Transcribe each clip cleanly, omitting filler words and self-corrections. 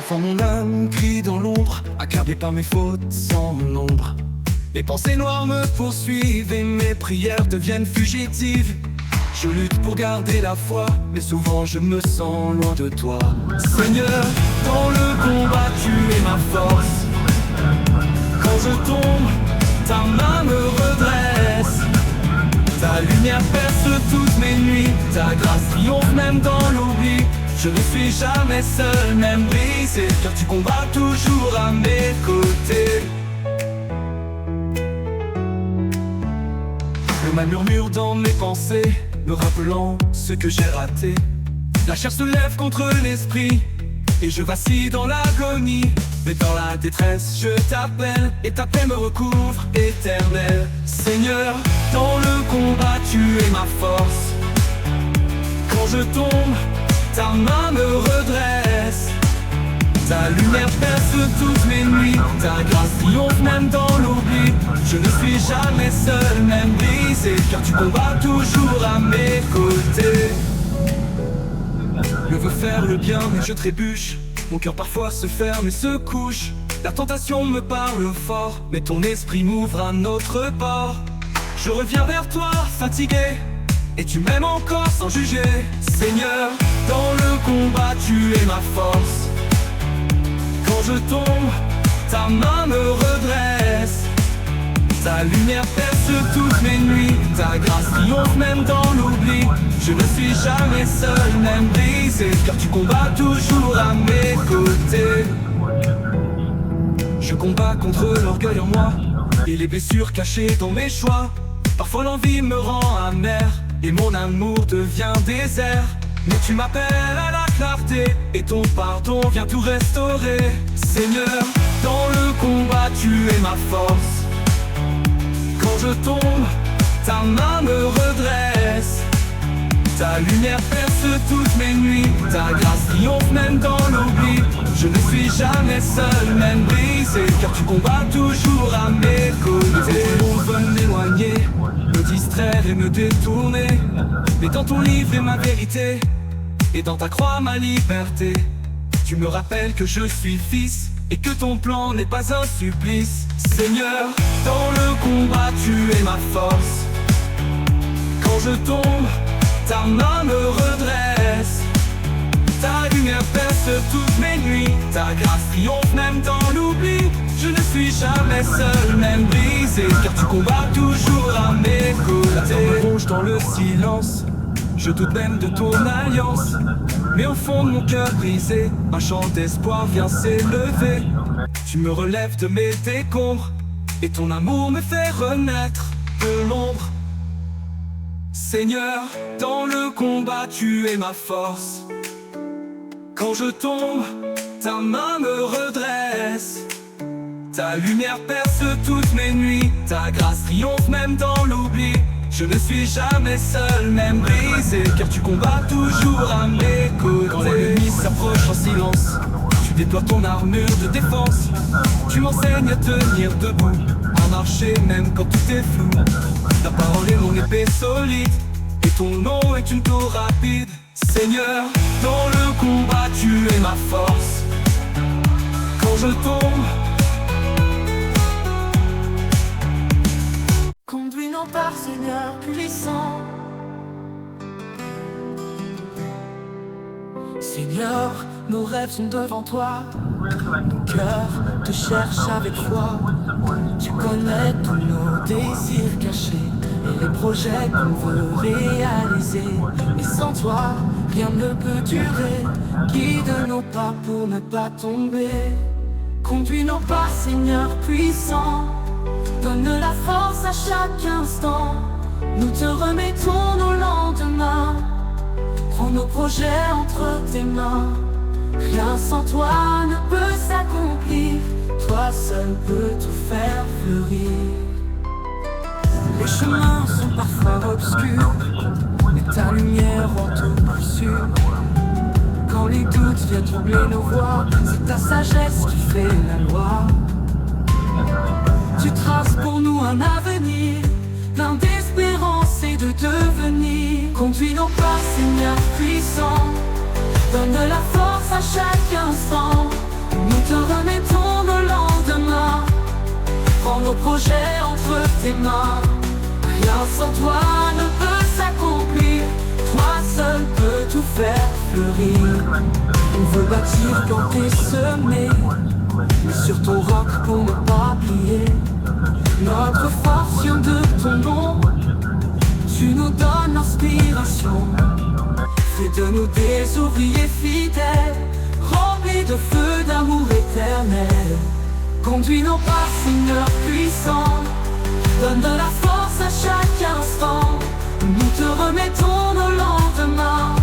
Parfois mon âme crie dans l'ombre, accablée par mes fautes sans nombre. Les pensées noires me poursuivent et mes prières deviennent fugitives. Je lutte pour garder la foi, mais souvent je me sens loin de toi. Seigneur, dans le combat tu es ma force. Quand je tombe, ta main me redresse. Ta lumière perce toutes mes nuits, ta grâce triomphe même dans l'oubli. Je ne suis jamais seul, même brisé, car tu combats toujours à mes côtés. Le mal murmure dans mes pensées, me rappelant ce que j'ai raté. La chair se lève contre l'esprit, et je vacille dans l'agonie. Mais dans la détresse, je t'appelle, et ta paix me recouvre éternel. Seigneur, dans le combat, tu es ma force. Quand je tombe, ta main me redresse. Ta lumière perce toutes mes nuits, ta grâce triomphe même dans l'oubli. Je ne suis jamais seul, même brisé, car tu combats toujours à mes côtés. Je veux faire le bien, mais je trébuche. Mon cœur parfois se ferme et se couche. La tentation me parle fort, mais ton esprit m'ouvre un autre port. Je reviens vers toi, fatigué, et tu m'aimes encore sans juger. Seigneur, dans le combat, tu es ma force. Quand je tombe, ta main me redresse. Ta lumière perce toutes mes nuits, ta grâce triomphe même dans l'oubli. Je ne suis jamais seul, même brisé, car tu combats toujours à mes côtés. Je combats contre l'orgueil en moi et les blessures cachées dans mes choix. Parfois l'envie me rend amer et mon amour devient désert. Mais tu m'appelles à la clarté et ton pardon vient tout restaurer. Seigneur, dans le combat tu es ma force. Quand je tombe, ta main me redresse. Ta lumière perce toutes mes nuits, ta grâce triomphe même dans l'oubli. Je ne suis jamais seul, même brisé, car tu combats toujours à mes côtés. Tout le monde veut m'éloigner, me distraire et me détourner. Mais dans ton livre est ma vérité, et dans ta croix ma liberté. Tu me rappelles que je suis fils, et que ton plan n'est pas un supplice. Seigneur, dans le combat tu es ma force. Quand je tombe, ta main me redresse. Ta lumière perce toutes mes nuits, ta grâce triomphe même dans l'oubli. Je ne suis jamais seul, même brisé, car tu combats toujours à mes côtés. La terre me ronge dans le silence, je doute même de ton alliance. Mais au fond de mon cœur brisé, un chant d'espoir vient s'élever. Tu me relèves de mes décombres, et ton amour me fait renaître de l'ombre. Seigneur, dans le combat tu es ma force. Quand je tombe, ta main me redresse. Ta lumière perce toutes mes nuits, ta grâce triomphe même dans l'oubli. Je ne suis jamais seul, même brisé, car tu combats toujours à mes côtés. Quand l'ennemi s'approche en silence, tu déploies ton armure de défense. Tu m'enseignes à tenir debout, à marcher même quand tout est flou. Ta parole est mon épée solide, et ton nom est une tour rapide. Seigneur, dans le combat tu es ma force. Quand je tombe, conduis-nous par Seigneur puissant. Seigneur, nos rêves sont devant toi. Mon cœur te cherche avec foi. Tu connais tous nos désirs cachés et les projets qu'on veut réaliser. Et sans toi, rien ne peut durer. Guide nos pas pour ne pas tomber. Conduis-nous par Seigneur puissant. Donne la force à chaque instant. Nous te remettons nos lendemains. Prends nos projets entre tes mains. Rien sans toi ne peut s'accomplir. Toi seul peux tout faire fleurir. Les chemins sont parfois obscurs, et ta lumière rend tout plus sûr. Quand les doutes viennent troubler nos voies, c'est ta sagesse qui fait la loi. Tu traces pour nous un avenir, plein d'espérance et de devenir. Conduis-nous par Seigneur puissant. Donne la force à chaque instant. te remettons nos lendemains. Prends nos projets entre tes mains. Rien sans toi ne peut s'accomplir. Toi seul peux tout faire fleurir. On veut bâtir, planter, semer, mais sur ton roc pour ne pas plier. Notre force vient de ton nom. Tu nous donnes l'inspiration. Fais de nous des ouvriers fidèles, remplis de feu, d'amour éternel. Conduis nos pas, Seigneur puissant. Donne de la force à chaque instant. Nous te remettons nos lendemains.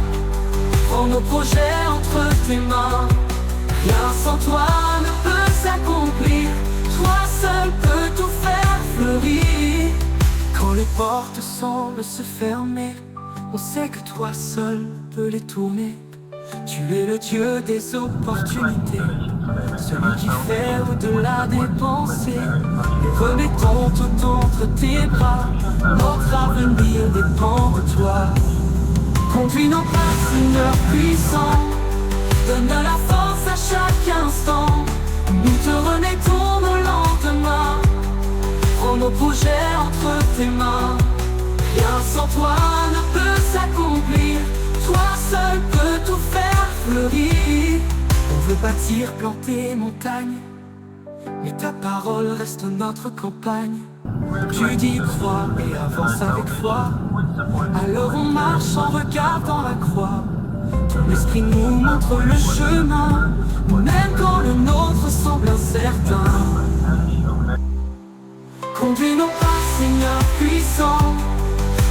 Prends nos projets entre tes mains. Rien sans toi ne peut s'accomplir. Toi seul peux tout faire fleurir. Quand les portes semblent se fermer, on sait que toi seul peux les tourner. Tu es le Dieu des opportunités, celui qui fait au-delà des pensées. Nous remettons tout entre tes bras. Notre avenir dépend de toi. Conduis nos pas, Seigneur puissant. Donne de la force à chaque instant. Nous te remettons nos lendemains. Prends nos projets entre tes mains. Rien sans toi ne peut s'accomplir. Toi seul peux tout faire fleurir. On veut bâtir, planter montagne, mais ta parole reste notre campagne. Tu dis crois et avance avec foi. Alors on marche en regardant la croix. Ton esprit nous montre le chemin, même quand le nôtre semble incertain. Conduis nos pas, Seigneur puissant.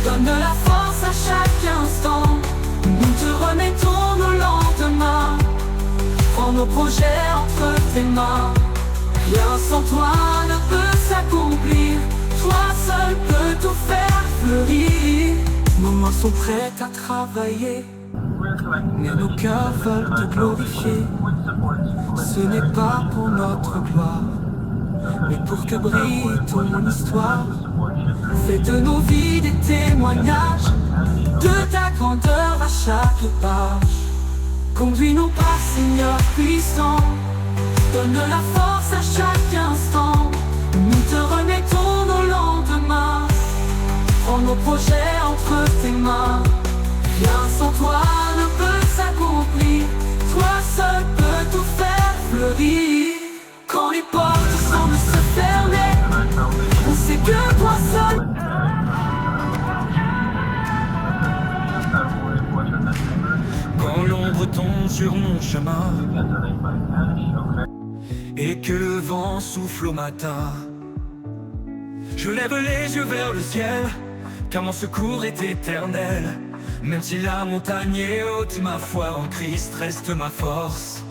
Donne de la force à chaque instant. Nous te remettons nos lendemains. Prends nos projets entre tes mains. Rien sans toi ne peut s'accomplir. Toi seul peux tout faire fleurir. Nos mains sont prêtes à travailler, mais nos cœurs veulent te glorifier. Ce n'est pas pour notre gloire, mais pour que brille ton histoire. Fais de nos vies des témoignages de ta grandeur à chaque page. Conduis nos pas, Seigneur puissant. Donne de la force à chaque instant. Nous te remettons nos lendemains. Prends nos projets entre tes mains. Rien sans toi ne peut s'accomplir. Toi seul peux tout faire fleurir. Quand les portes semblent se fermer, on sait que toi seul. Quand l'ombre tombe sur mon chemin et que le vent souffle au matin, je lève les yeux vers le ciel, car mon secours est éternel. Même si la montagne est haute, ma foi en Christ reste ma force.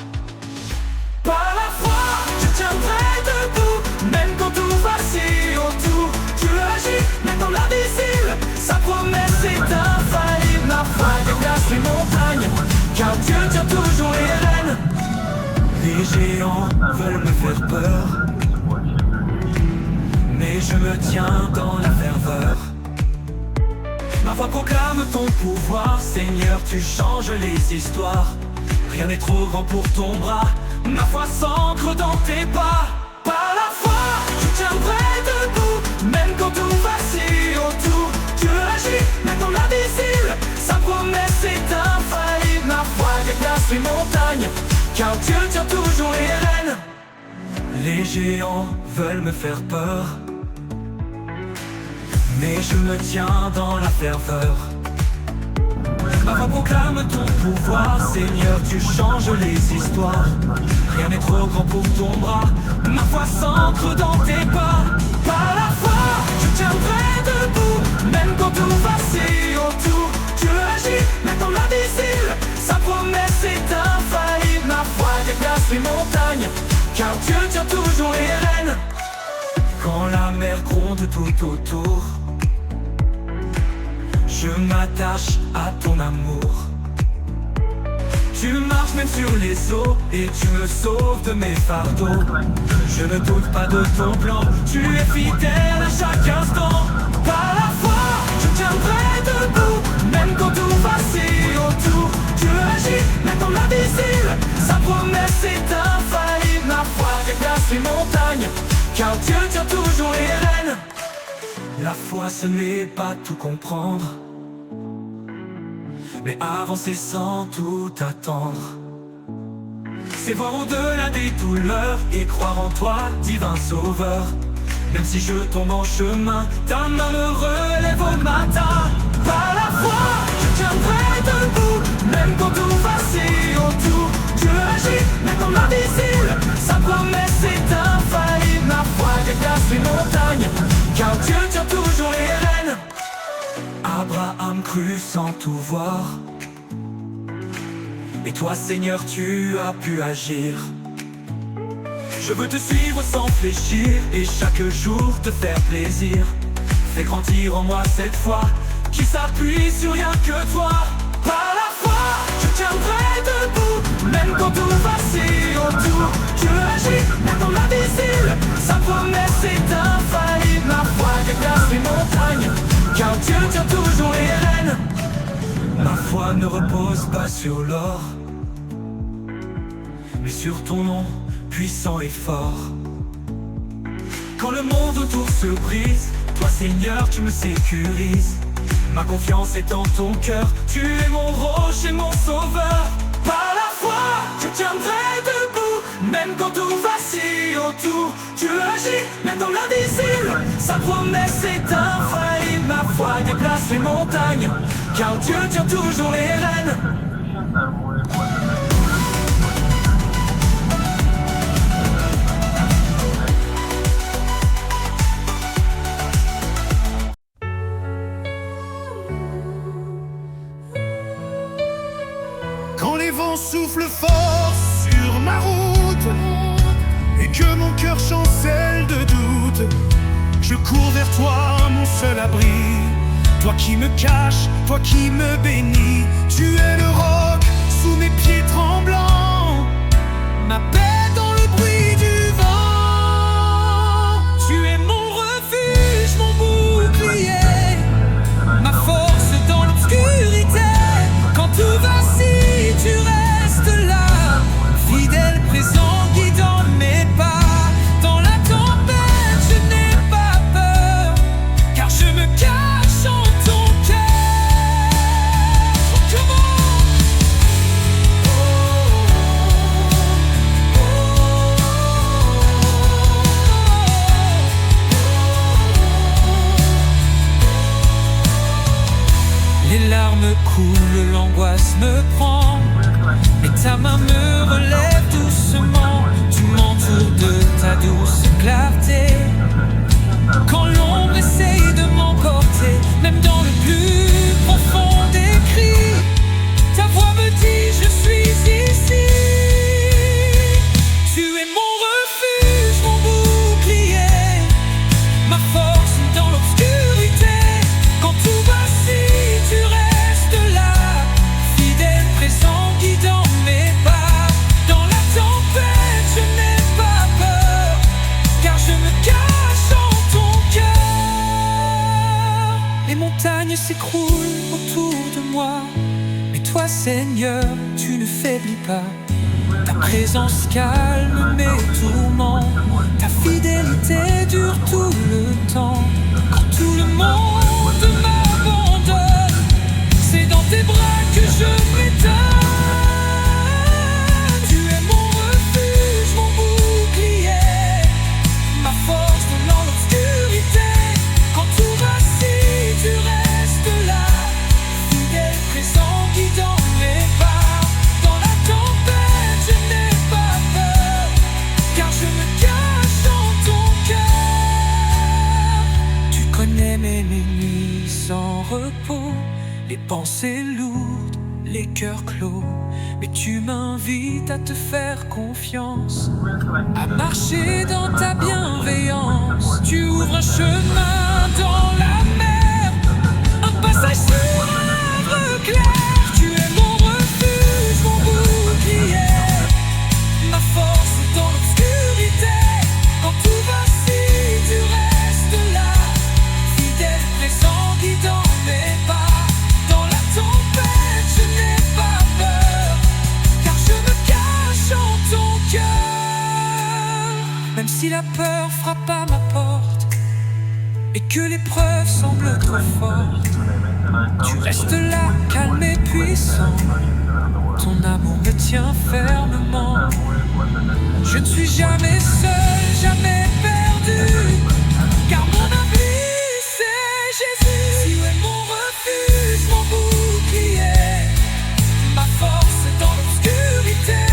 Par la foi, je tiendrai debout, même quand tout vacille autour. Tu agis, même dans l'invisible, sa promesse est infaillible. Ma foi déplace les montagnes, car Dieu tient toujours les rênes. Les géants veulent me faire peur, mais je me tiens dans la ferveur. Ma voix proclame ton pouvoir, Seigneur, tu changes les histoires. Rien n'est trop grand pour ton bras, ma foi s'ancre dans tes pas. Par la foi, je tiendrai debout, même quand tout vacille autour. Dieu agit, même dans l'invisible, sa promesse est infaillible. Ma foi déplace les montagnes, car Dieu tient toujours les rênes. Les géants veulent me faire peur, mais je me tiens dans la ferveur. Ma voix proclame ton pouvoir, Seigneur, tu changes les histoires. Rien n'est trop grand pour ton bras, ma foi s'ancre dans tes pas. Par la foi, je tiendrai debout, même quand tout vacille autour. Dieu agit, même dans l'invisible, sa promesse est infaillible. Ma foi déplace les montagnes, car Dieu tient toujours les rênes. Quand la mer gronde tout autour, je m'attache à ton amour. Tu marches même sur les eaux et tu me sauves de mes fardeaux. Je ne doute pas de ton plan, tu es fidèle à chaque instant. Par la foi, je tiendrai debout, même quand tout vacille autour. Dieu agit, même dans l'invisible, sa promesse est infaillible. Ma Dieu tient toujours les rênes. La foi ce n'est pas tout comprendre, mais avancer sans tout attendre. C'est voir au-delà des douleurs et croire en toi, divin sauveur. Même si je tombe en chemin, ta main me relève au matin. Par la foi, je tiendrai debout, même quand tout vacille autour. Dieu agit, même dans l'invisible, sa promesse est infaillible. Ma foi déplace les montagnes, car Dieu tient toujours les rênes. Abraham crut sans tout voir, et toi Seigneur tu as pu agir. Je veux te suivre sans fléchir, et chaque jour te faire plaisir. Fais grandir en moi cette foi qui s'appuie sur rien que toi. Par la foi, je tiendrai debout, même quand tout vacille autour. Dieu agit, même dans l'invisible, sa promesse est infaillible. Ma foi déplace les montagnes, car Dieu tient toujours les rênes. Ma foi ne repose pas sur l'or, mais sur ton nom puissant et fort. Quand le monde autour se brise, toi Seigneur tu me sécurises. Ma confiance est en ton cœur, tu es mon rocher, mon sauveur. Par la foi, je tiendrai debout, même quand tout vacille autour. Dieu agit, même dans l'invisible, sa promesse est infaillible. Ma foi déplace les montagnes, car Dieu tient toujours les rênes. Quand les vents soufflent fort sur ma route et que mon cœur chancelle de doute, je cours vers toi, mon seul abri. Toi qui me caches, toi qui me bénis. Tu es le roc sous mes pieds tremblants, ma paix dans le bruit du vent. Tu es mon refuge, mon bouclier, ma force dans l'obscurité. Quand tout vacille, tu restes là, fidèle, présent, guidant mes pas. Dans la tempête, je n'ai pas peur, car je me cache en ton cœur. Comment? Les larmes coulent, l'angoisse me prend, et ta main me relève doucement. Tu m'entoures de ta douce clarté. Quand l'ombre essaye de m'emporter, même dans le plus profond des cris, ta voix me dit je suis ici. Tu es mon refuge, mon bouclier, ma force dans l'obscurité. Quand tout vacille, tu restes là, fidèle, présent, guidant mes pas. Dans la tempête, je n'ai pas peur, car je me cache en ton cœur. Les montagnes s'écroulent autour de moi, mais toi Seigneur, tu ne faiblis pas. Ta présence calme mes tourments, ta fidélité dure tout le temps. Quand tout le monde m'abandonne, c'est dans tes bras que je m'étonne. Tu es mon refuge, mon bouclier, ma force dans l'obscurité. Quand tout vacille, tu restes là, fidèle, présent, guidant mes pas. Dans la tempête, je n'ai pas peur, car je me cache en ton cœur. Tu connais mes nuits sans repos, les pensées lourdes, les cœurs clos. Mais tu m'invites à te faire confiance, à marcher dans ta bienveillance. Tu ouvres un chemin dans la mer, un passage sur un havre clair. Tu es mon refuge, mon bouclier, ma force dans l'obscurité. Quand tout vacille, tu restes là, fidèle, présent, guidant mes pas. Dans la tempête, je n'ai pas peur, car je me cache en ton cœur. Même si la peur frappe à ma et que l'épreuve semble trop forte, tu restes là, calme et puissant. Ton amour me tient fermement. Je ne suis jamais seul, jamais perdu, car mon abri c'est Jésus. Tu es mon refuge, mon bouclier, ma force dans l'obscurité.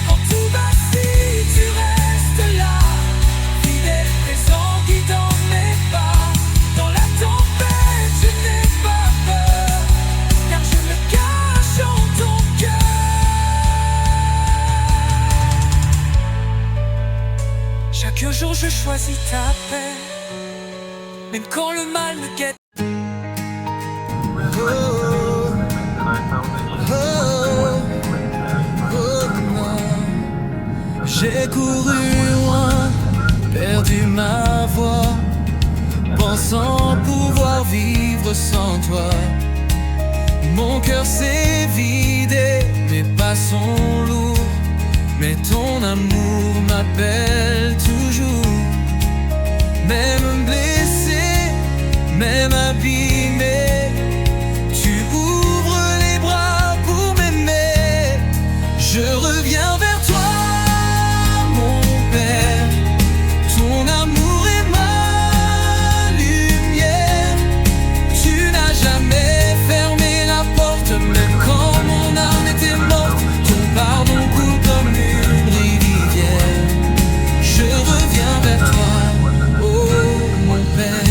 Quand tout vacille, tu restes là, fidèle, présent, guidant mes pas. Dans la tempête, je n'ai pas peur, car je me cache en ton cœur. Chaque jour je choisis ta paix, même quand le mal me guette. J'ai couru loin, perdu ma voie, pensant pouvoir vivre sans toi. Mon cœur s'est vidé, mes pas sont lourds, mais ton amour m'appelle toujours. Même blessé, même abîmé, tu ouvres les bras pour m'aimer. Je reviens vers toi, mon Père, ton amour est ma lumière. Tu n'as jamais fermé la porte, même quand mon âme était morte. Ton pardon coule comme une rivière. Je reviens vers toi, oh mon Père.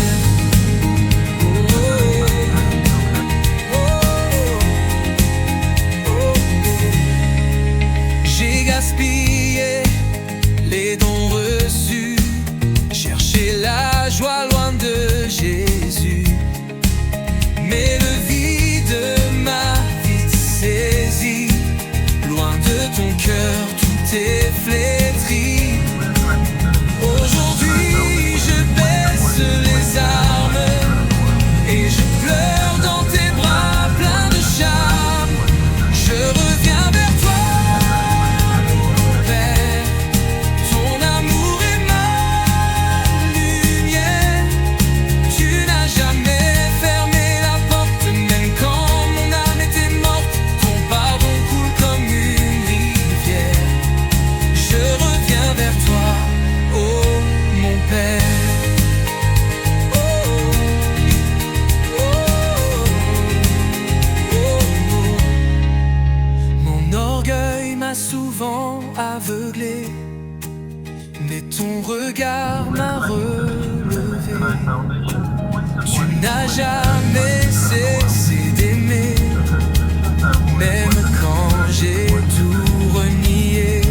J'ai gaspillé les dons reçus, cherché la joie loin de Jésus. Mais le vide m'a vite saisi, loin de ton cœur tout est flétri. Aujourd'hui je baisse les armes et je pleure dans tes bras pleins de charme. Je reviens vers toi, mon Père, ton amour est ma lumière. Tu n'as jamais fermé la porte, même quand mon âme était morte. Ton pardon coule comme une rivière. Je reviens vers toi, oh mon Père. Mon orgueil m'a souvent aveuglé, mais ton regard m'a relevé. Tu n'as jamais cessé d'aimer, même quand j'ai tout renié.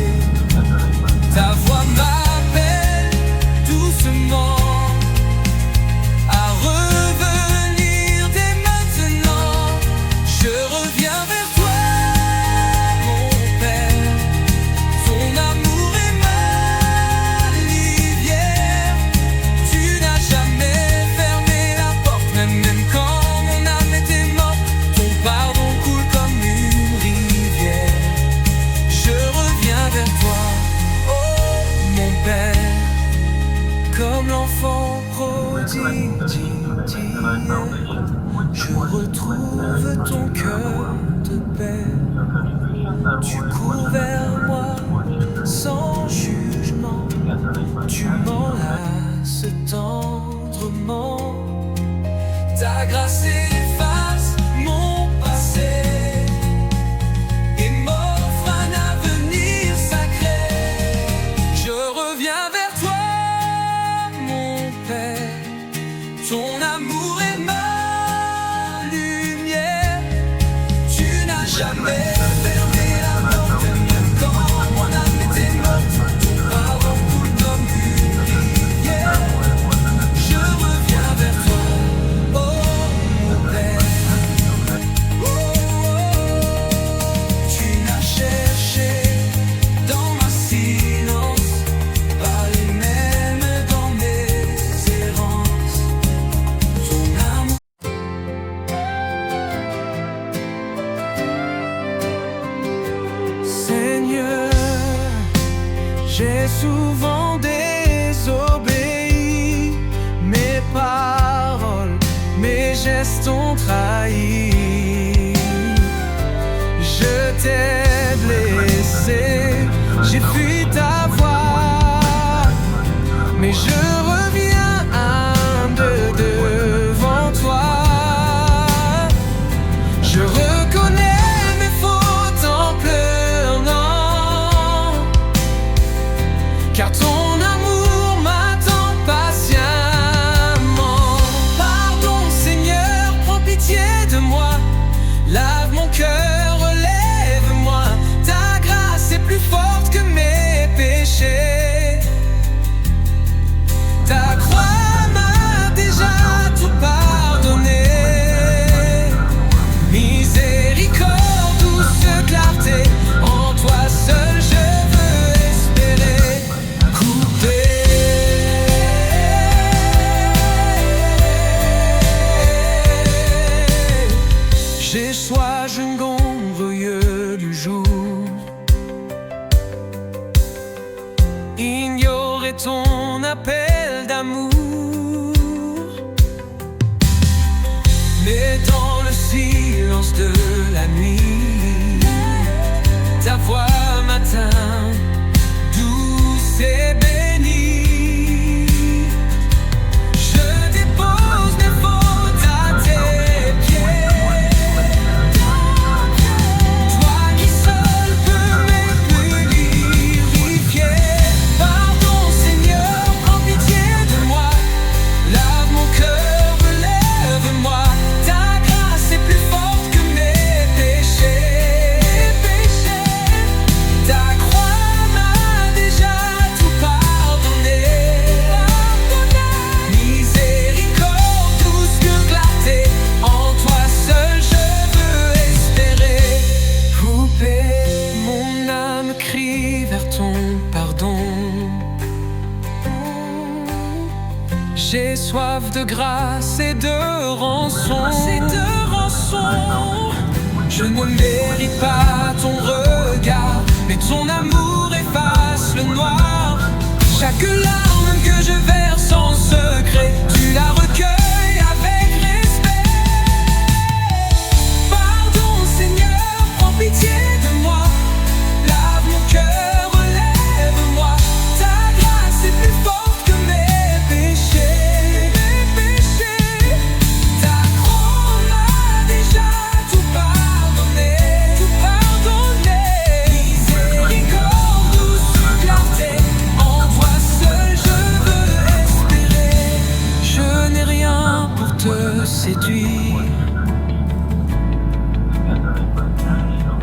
Ta voix m'appelle doucement à revenir dès maintenant. Je reviens vers toi, mon Père, ton amour est ma rivière. Tu n'as jamais fermé la porte, même quand mon âme était morte. Ton pardon coule comme une rivière. Je reviens vers toi, oh mon Père, comme l'enfant prodigue. Je retrouve ton cœur de paix. Tu cours vers moi sans jugement, tu m'enlaces tendrement. Ta grâce efface mon passé et m'offre un avenir sacré. Je reviens vers toi, mon Père, ton amour est ma lumière. Tu n'as jamais fermé la porte, même quand mon âme était morte. Ton pardon coule comme une rivière. Je reviens vers toi, oh mon Père. Tu n'as cherché dans ma silence, pas les mêmes dans mes errances. Ton amour. Seigneur, j'ai souvent désobéi, mais pas gestes t'ont trahi. Je t'ai blessé, j'ai fui ta voix, mais je reviens humble devant toi. Je reconnais mes fautes en pleurant, car ton amour m'attend patiemment. Pardon Seigneur, prends pitié de moi, lave mon cœur, relève-moi. Ta grâce est plus forte que mes péchés. Ta croix m'a déjà tout pardonné. Miséricorde, douce clarté, en toi seul je veux espérer. Coupé, j'ai soif, je ngombreux du jour. Ignorer ton appel d'amour, mais dans le silence de la nuit, ta voix m'atteint, douce et bénie. Je dépose mes fautes à tes pieds, toi qui seul peux me purifier. Pardon Seigneur, prends pitié de moi, lave mon cœur, relève-moi. Ta grâce est plus forte que mes péchés. Ta croix m'a déjà tout pardonné. Miséricorde, douce que clarté, en toi seul je veux espérer. Coupé, mon âme crie vers ton pardon. J'ai soif de grâce et de rançon. Je ne mérite pas ton regard, mais ton amour efface le noir. Chaque larme que je verse en secret, tu la recueilles avec respect. Pardon Seigneur, prends pitié de moi, lave mon cœur, relève-moi. Ta grâce est plus forte que mes péchés. Ta croix m'a déjà tout pardonné. Miséricorde, douce clarté, en toi seul je veux espérer. Je n'ai rien pour te séduire,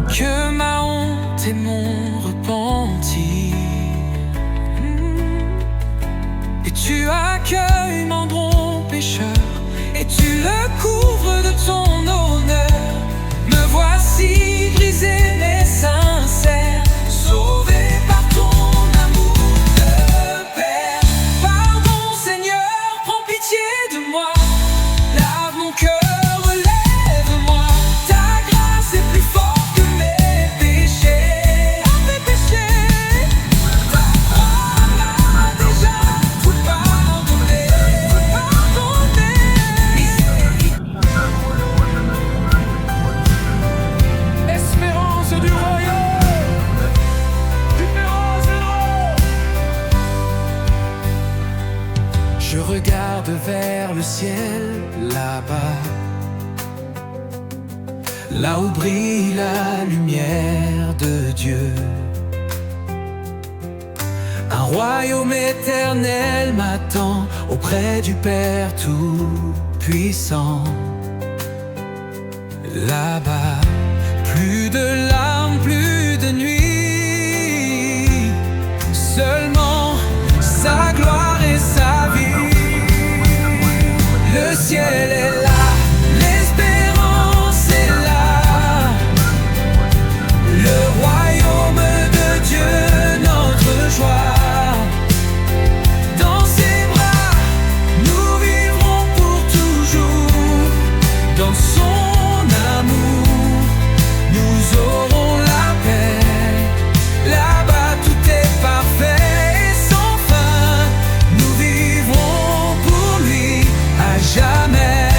que ma honte et mon repentir. Et tu accueilles mon bon pécheur, et tu le couvres de ton honneur. Me voici brisé mais sincère, sauvé par ton amour de Père. Pardon Seigneur, prends pitié de moi, lave mon cœur, relève-moi. Ta grâce est plus forte que mes péchés. Ta croix m'a déjà tout pardonné. Espérance du royaume, différence de nom. Je regarde vers le ciel là-bas, là où brille la lumière de Dieu. Un royaume éternel m'attend auprès du Père Tout-Puissant. Là-bas, plus de larmes, plus de nuit, seulement sa gloire et sa vie. Le ciel est là, l'espérance est là, le royaume de Dieu, notre joie. Dans ses bras, nous vivrons pour toujours. Dans son amour, nous aurons la paix. Là-bas, tout est parfait et sans fin. Nous vivrons pour lui à jamais.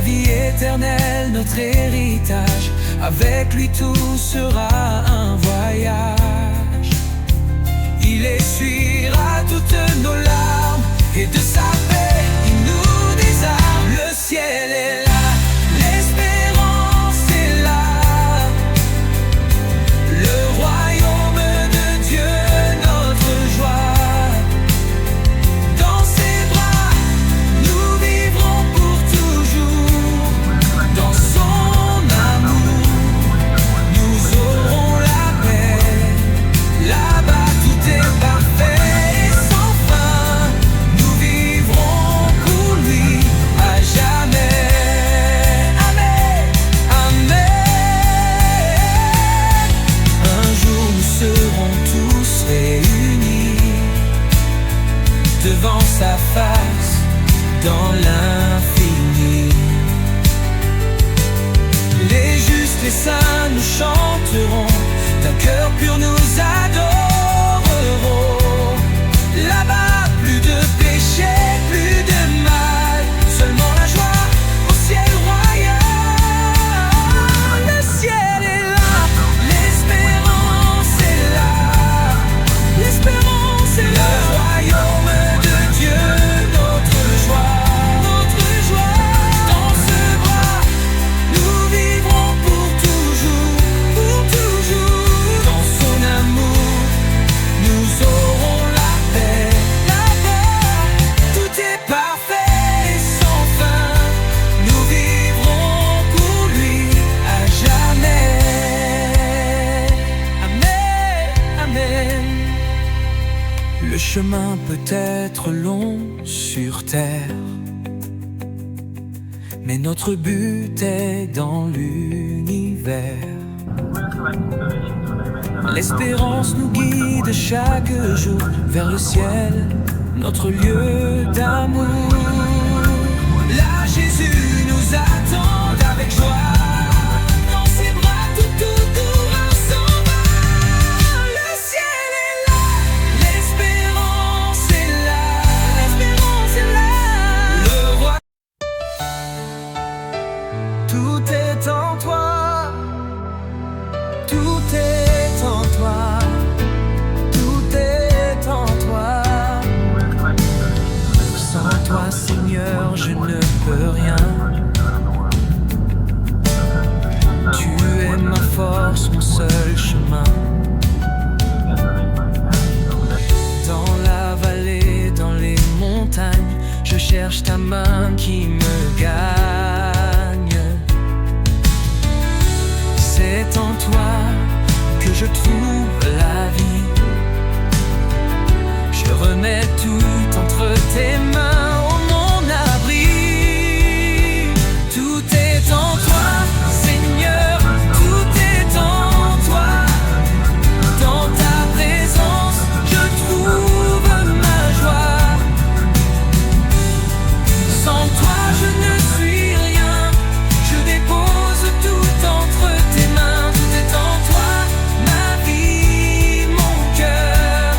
la vie éternelle, notre héritage. Avec lui tout sera un voyage. Il essuiera toutes nos larmes et de sa paix il nous désarme. Le ciel est là, l'espérance est là. Le royaume de Dieu, notre joie. Dans ses bras, nous vivrons pour toujours. Dans son amour, nous aurons la paix. Là-bas, tout est parfait et sans fin. Nous vivrons pour lui à jamais. Amen, amen. Un jour, nous serons tous réunis devant sa face dans l'infini. Les justes, les saints, nous chanterons, d'un cœur pur nous adorerons. Là-bas, plus de péché, plus de mal, seulement la joie au ciel royal. Le ciel est là, l'espérance est là. L'espérance est là. Le royaume de Dieu, notre joie, notre joie. Dans ce bras, nous vivrons pour toujours, pour toujours. Dans son amour, nous aurons la paix, la paix. Tout est parfait et sans fin. Nous vivrons pour lui à jamais. Amen, amen. Le chemin peut être long sur terre, mais notre but est dans l'univers. L'espérance nous guide chaque jour vers le ciel, notre lieu d'amour. Là, Jésus nous attend avec joie. Dans ses bras, tout s'en va. Le ciel est là, l'espérance est là. L'espérance est là. Le roi. Tout est en toi. Tout est en toi. Tout est en toi. Sans toi, Seigneur, je ne peux rien. Tu es ma force, mon seul chemin. Dans la vallée, dans les montagnes, je cherche ta main qui me gagne. C'est en toi que je trouve la vie. Je remets tout entre tes mains, oh mon abri. Tout est en toi, Seigneur, tout est en toi. Dans ta présence, je trouve ma joie. Sans toi, je ne suis rien. Je dépose tout entre tes mains. Tout est en toi, ma vie, mon cœur.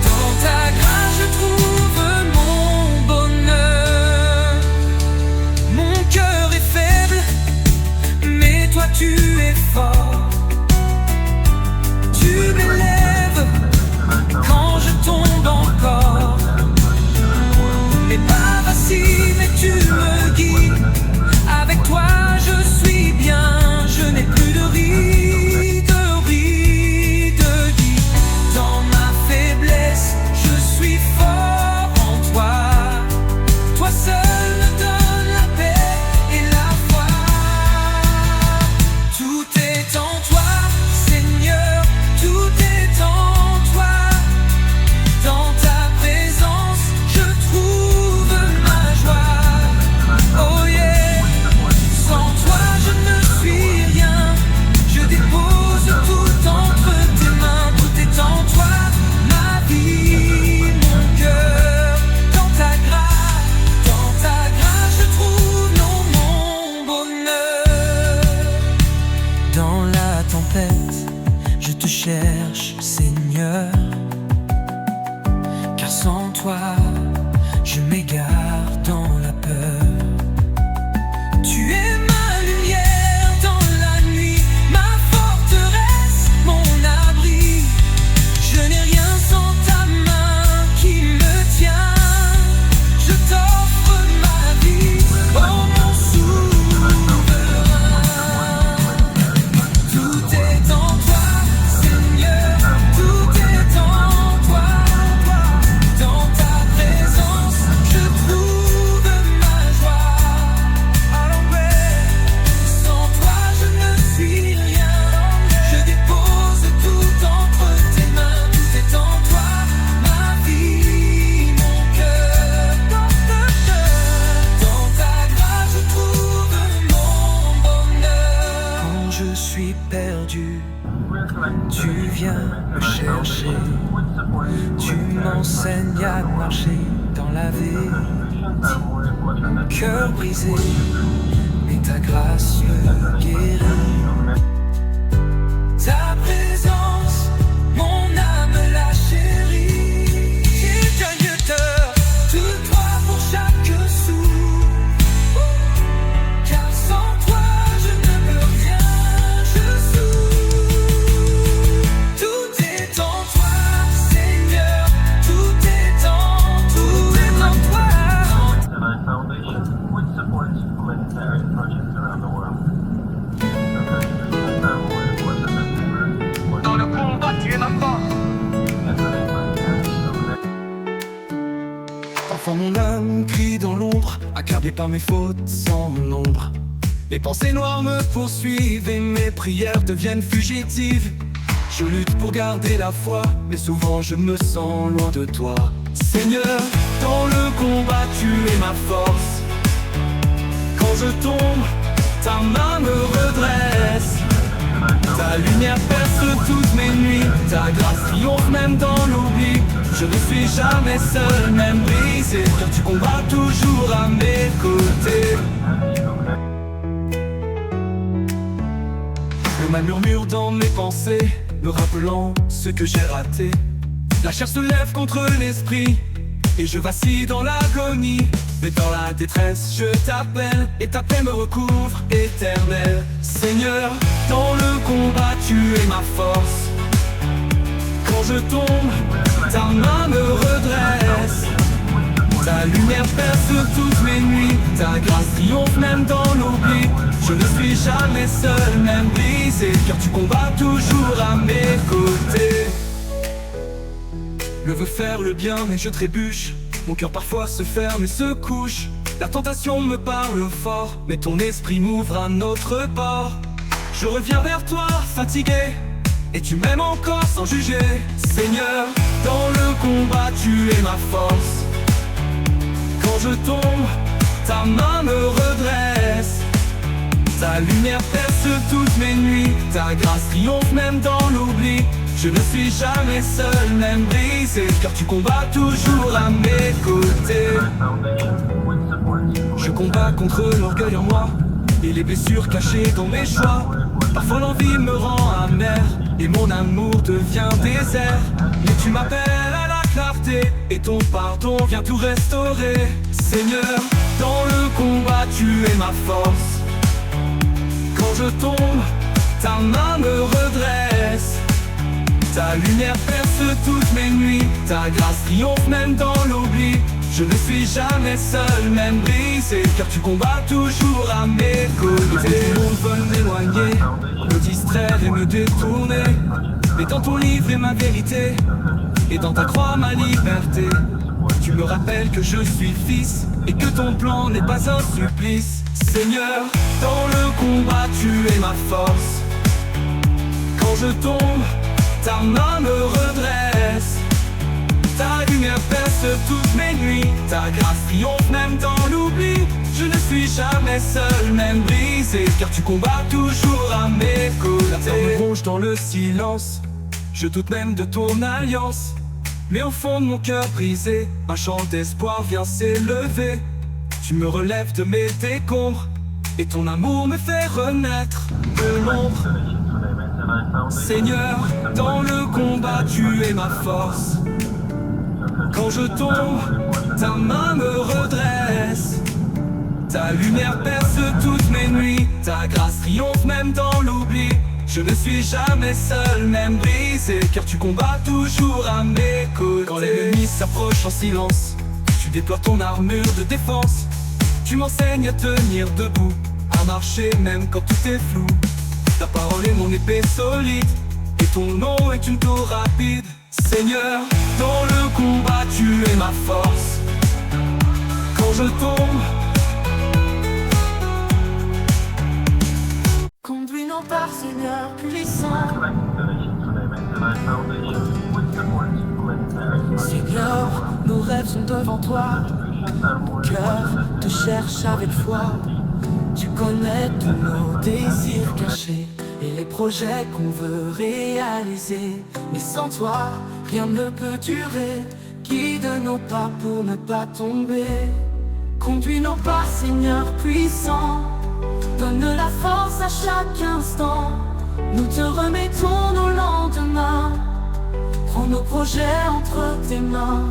Dans ta grâce, je trouve mon bonheur. Mon cœur est faible, mais toi tu es fort. Tu m'élèves quand je tombe encore. Mais pas facile, mais tu me guides. Avec toi je suis bien, je n'ai plus de rides, de vie. Dans ma faiblesse, je suis fort en toi. Toi seul me donne la paix et la foi. Tout est en toi, Seigneur, tout est en toi. Dans ta présence, je trouve ma joie. Oh yeah. Sans toi, je ne suis rien. Je dépose tout entre tes mains. Tout est en toi, ma vie, mon cœur. Dans ta grâce, je trouve mon bonheur. Dans la tempête, je te cherche, Seigneur. Car sans toi, je m'égare dans la peur. viens me chercher. Tu m'enseignes à marcher dans la vie. Cœur brisé, mais ta grâce me guérit. Ta présence, mon âme la chérit. Tu gagnes tout toi pour chaque sou. Car sans toi je ne peux rien, je sous. Tout est en toi, Seigneur. Tout est en toi. Foundation, which supports humanitarian projects around the world. Dans le combat, tu es ma force. Parfois mon âme crie dans l'ombre, accablé par mes fautes sans nombre. Les pensées noires me poursuivent et mes prières deviennent fugitives. Je lutte pour garder la foi, mais souvent je me sens loin de toi. Seigneur, dans le combat tu es ma force. Quand je tombe, ta main me redresse. Ta lumière perce toutes mes nuits. Ta grâce triomphe même dans l'oubli. Je ne suis jamais seul, même brisé, car tu combats toujours à mes côtés. Le mal murmure dans mes pensées, me rappelant ce que j'ai raté. La chair se lève contre l'esprit, et je vacille dans l'agonie. Mais dans la détresse, je t'appelle, et ta paix me recouvre éternel. Seigneur, dans le combat, tu es ma force. Quand je tombe, ta main me redresse. Ta lumière perce toutes mes nuits. Ta grâce triomphe même dans l'oubli. Je ne suis jamais seul, même brisé, car tu combats toujours à mes côtés. Je veux faire le bien mais je trébuche. Mon cœur parfois se ferme et se couche. La tentation me parle fort, mais ton esprit m'ouvre un autre port. Je reviens vers toi fatigué, et tu m'aimes encore sans juger. Seigneur, dans le combat tu es ma force. Quand je tombe, ta main me redresse. Ta lumière perce toutes mes nuits. Ta grâce triomphe même dans l'oubli. Je ne suis jamais seul, même brisé, car tu combats toujours à mes côtés. Je combats contre l'orgueil en moi et les blessures cachées dans mes choix. Parfois l'envie me rend amer et mon amour devient désert. Mais tu m'appelles à la clarté et ton pardon vient tout restaurer. Seigneur, dans le combat tu es ma force. Quand je tombe, ta main me redresse. Ta lumière perce toutes mes nuits. Ta grâce triomphe même dans l'oubli. Je ne suis jamais seul, même brisé, car tu combats toujours à mes côtés. Le monde veut m'éloigner, me distraire et me détourner. Mais dans ton livre est ma vérité, et dans ta croix ma liberté. Tu me rappelles que je suis fils, et que ton plan n'est pas un supplice. Seigneur, dans le combat tu es ma force. Quand je tombe, ta main me redresse. Ta lumière perce toutes mes nuits. Ta grâce triomphe même dans l'oubli. Je ne suis jamais seul, même brisé, car tu combats toujours à mes côtés. La peur me ronge dans le silence. Je doute même de ton alliance. Mais au fond de mon cœur brisé, un chant d'espoir vient s'élever. Tu me relèves de mes décombres, et ton amour me fait renaître de l'ombre. Seigneur, dans le combat tu es ma force. Quand je tombe, ta main me redresse. Ta lumière perce toutes mes nuits. Ta grâce triomphe même dans l'oubli. Je ne suis jamais seul, même brisé, car tu combats toujours à mes côtés. Quand l'ennemi s'approche en silence, tu déploies ton armure de défense. Tu m'enseignes à tenir debout, à marcher même quand tout est flou. Ta parole est mon épée solide, et ton nom est une tour rapide. Seigneur, dans le combat tu es ma force. Quand je tombe, conduis-nous par Seigneur puissant. Seigneur, nos rêves sont devant toi. Cœur te cherche avec foi. Tu connais tous nos désirs cachés et les projets qu'on veut réaliser. Mais sans toi, rien ne peut durer. Guide nos pas pour ne pas tomber. Conduis nos pas, Seigneur puissant. Donne la force à chaque instant. Nous te remettons nos lendemains. Prends nos projets entre tes mains.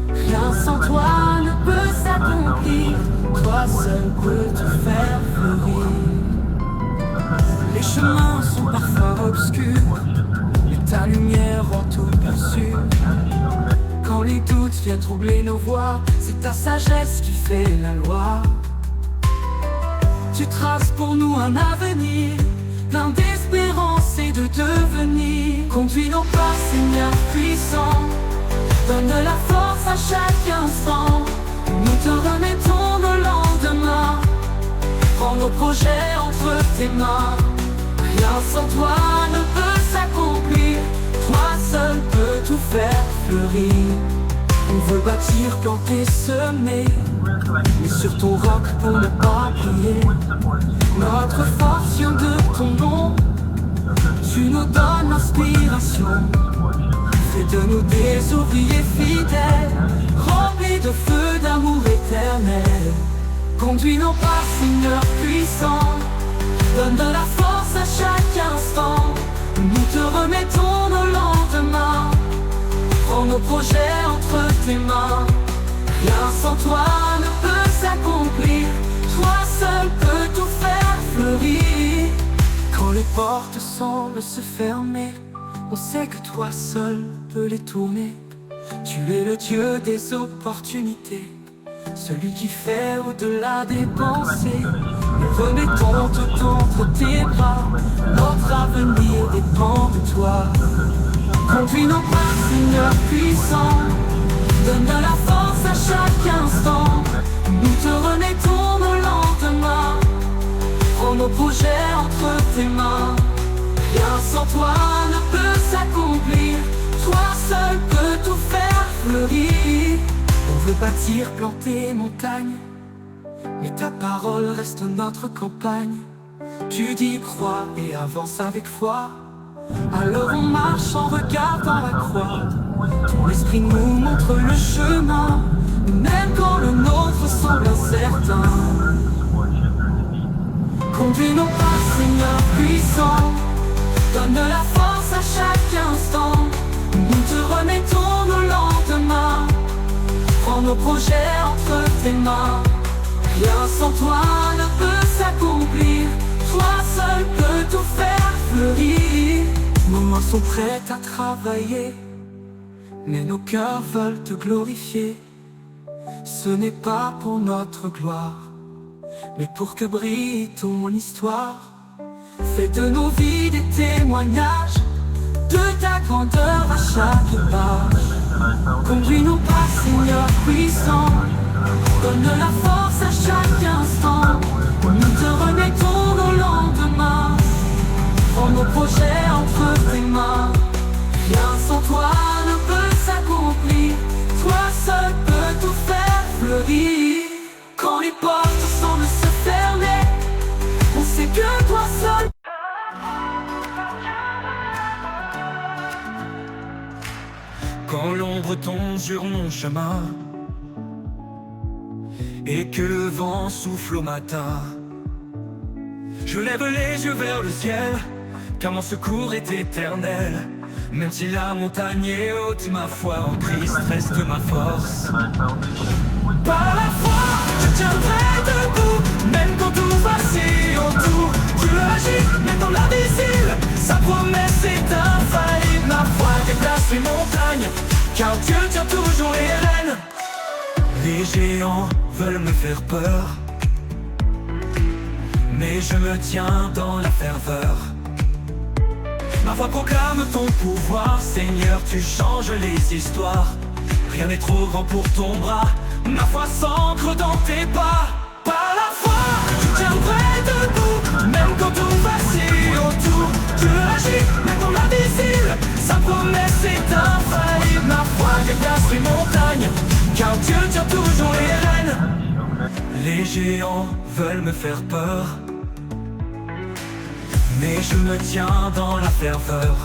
Rien sans toi ne peut s'accomplir. Toi seul peux tout faire fleurir. Les chemins sont parfois obscurs, mais ta lumière rend tout plus sûr. Quand les doutes viennent troubler nos voies, c'est ta sagesse qui fait la loi. Tu traces pour nous un avenir, plein d'espérance et de devenir. Conduis nos pas, Seigneur puissant. Donne la force à chaque instant. Nous te remettons nos lendemains. Prends nos projets entre tes mains. Rien sans toi ne peut s'accomplir. Toi seul peux tout faire fleurir. On veut bâtir, planter, semer, mais sur ton roc pour ne pas briller. Notre force vient de ton nom. Tu nous donnes l'inspiration. Fais de nous des ouvriers fidèles, remplis de feu, d'amour éternel. Conduis nos pas, Seigneur puissant. Donne de la force à chaque instant. Nous te remettons nos lendemains. Prends nos projets entre tes mains. Rien sans toi ne peut s'accomplir. Toi seul peux tout faire fleurir. Quand les portes semblent se fermer, on sait que toi seul peux les tourner. Tu es le Dieu des opportunités, celui qui fait au-delà des pensées. Nous remettons tout entre tes bras. Notre avenir dépend de toi. Conduis nos pas, Seigneur puissant. Donne de la force à chaque instant. Nous te remettons nos lendemains. Prends nos projets entre tes mains. Rien sans toi ne peut s'accomplir. Toi seul peux tout faire fleurir. On veut bâtir, planter montagne, mais ta parole reste notre campagne. Tu dis crois et avance avec foi. Alors on marche en regardant la croix. Ton esprit nous montre le chemin, même quand le nôtre semble incertain. Conduis nos pas, Seigneur puissant. Donne de la force à chaque instant. Nous te remettons nos lendemains. Prends nos projets entre tes mains. Rien sans toi ne peut s'accomplir. Toi seul peux tout faire fleurir. Nos mains sont prêtes à travailler, mais nos cœurs veulent te glorifier. Ce n'est pas pour notre gloire, mais pour que brille ton histoire. Fais de nos vies des témoignages de ta grandeur à chaque page. Conduis nos pas, Seigneur puissant. Donne la force à chaque instant. Nous te remettons nos lendemains. Prends nos projets entre tes mains. Rien sans toi ne peut s'accomplir. Toi seul peux tout faire fleurir. Quand les portes semblent se fermer, on sait que toi seul. Quand l'ombre tombe sur mon chemin et que le vent souffle au matin, je lève les yeux vers le ciel, car mon secours est éternel. Même si la montagne est haute, ma foi en Christ reste ma force. Par la foi, je tiendrai debout, même quand tout vacille autour. Dieu agit, même dans l'invisible, sa promesse est infaillible. Ma foi déplace les montagnes, car Dieu tient toujours les rênes. Les géants veulent me faire peur, mais je me tiens dans la ferveur. Ma foi proclame ton pouvoir, Seigneur, tu changes les histoires. Rien n'est trop grand pour ton bras, ma foi s'ancre dans tes pas. Par la foi, je tiendrai debout, même quand tout vacille autour. Dieu agit, même dans l'invisible, sa promesse est infaillible. Ma foi déplace les montagnes, car Dieu tient toujours les rênes. Les géants veulent me faire peur, mais je me tiens dans la ferveur.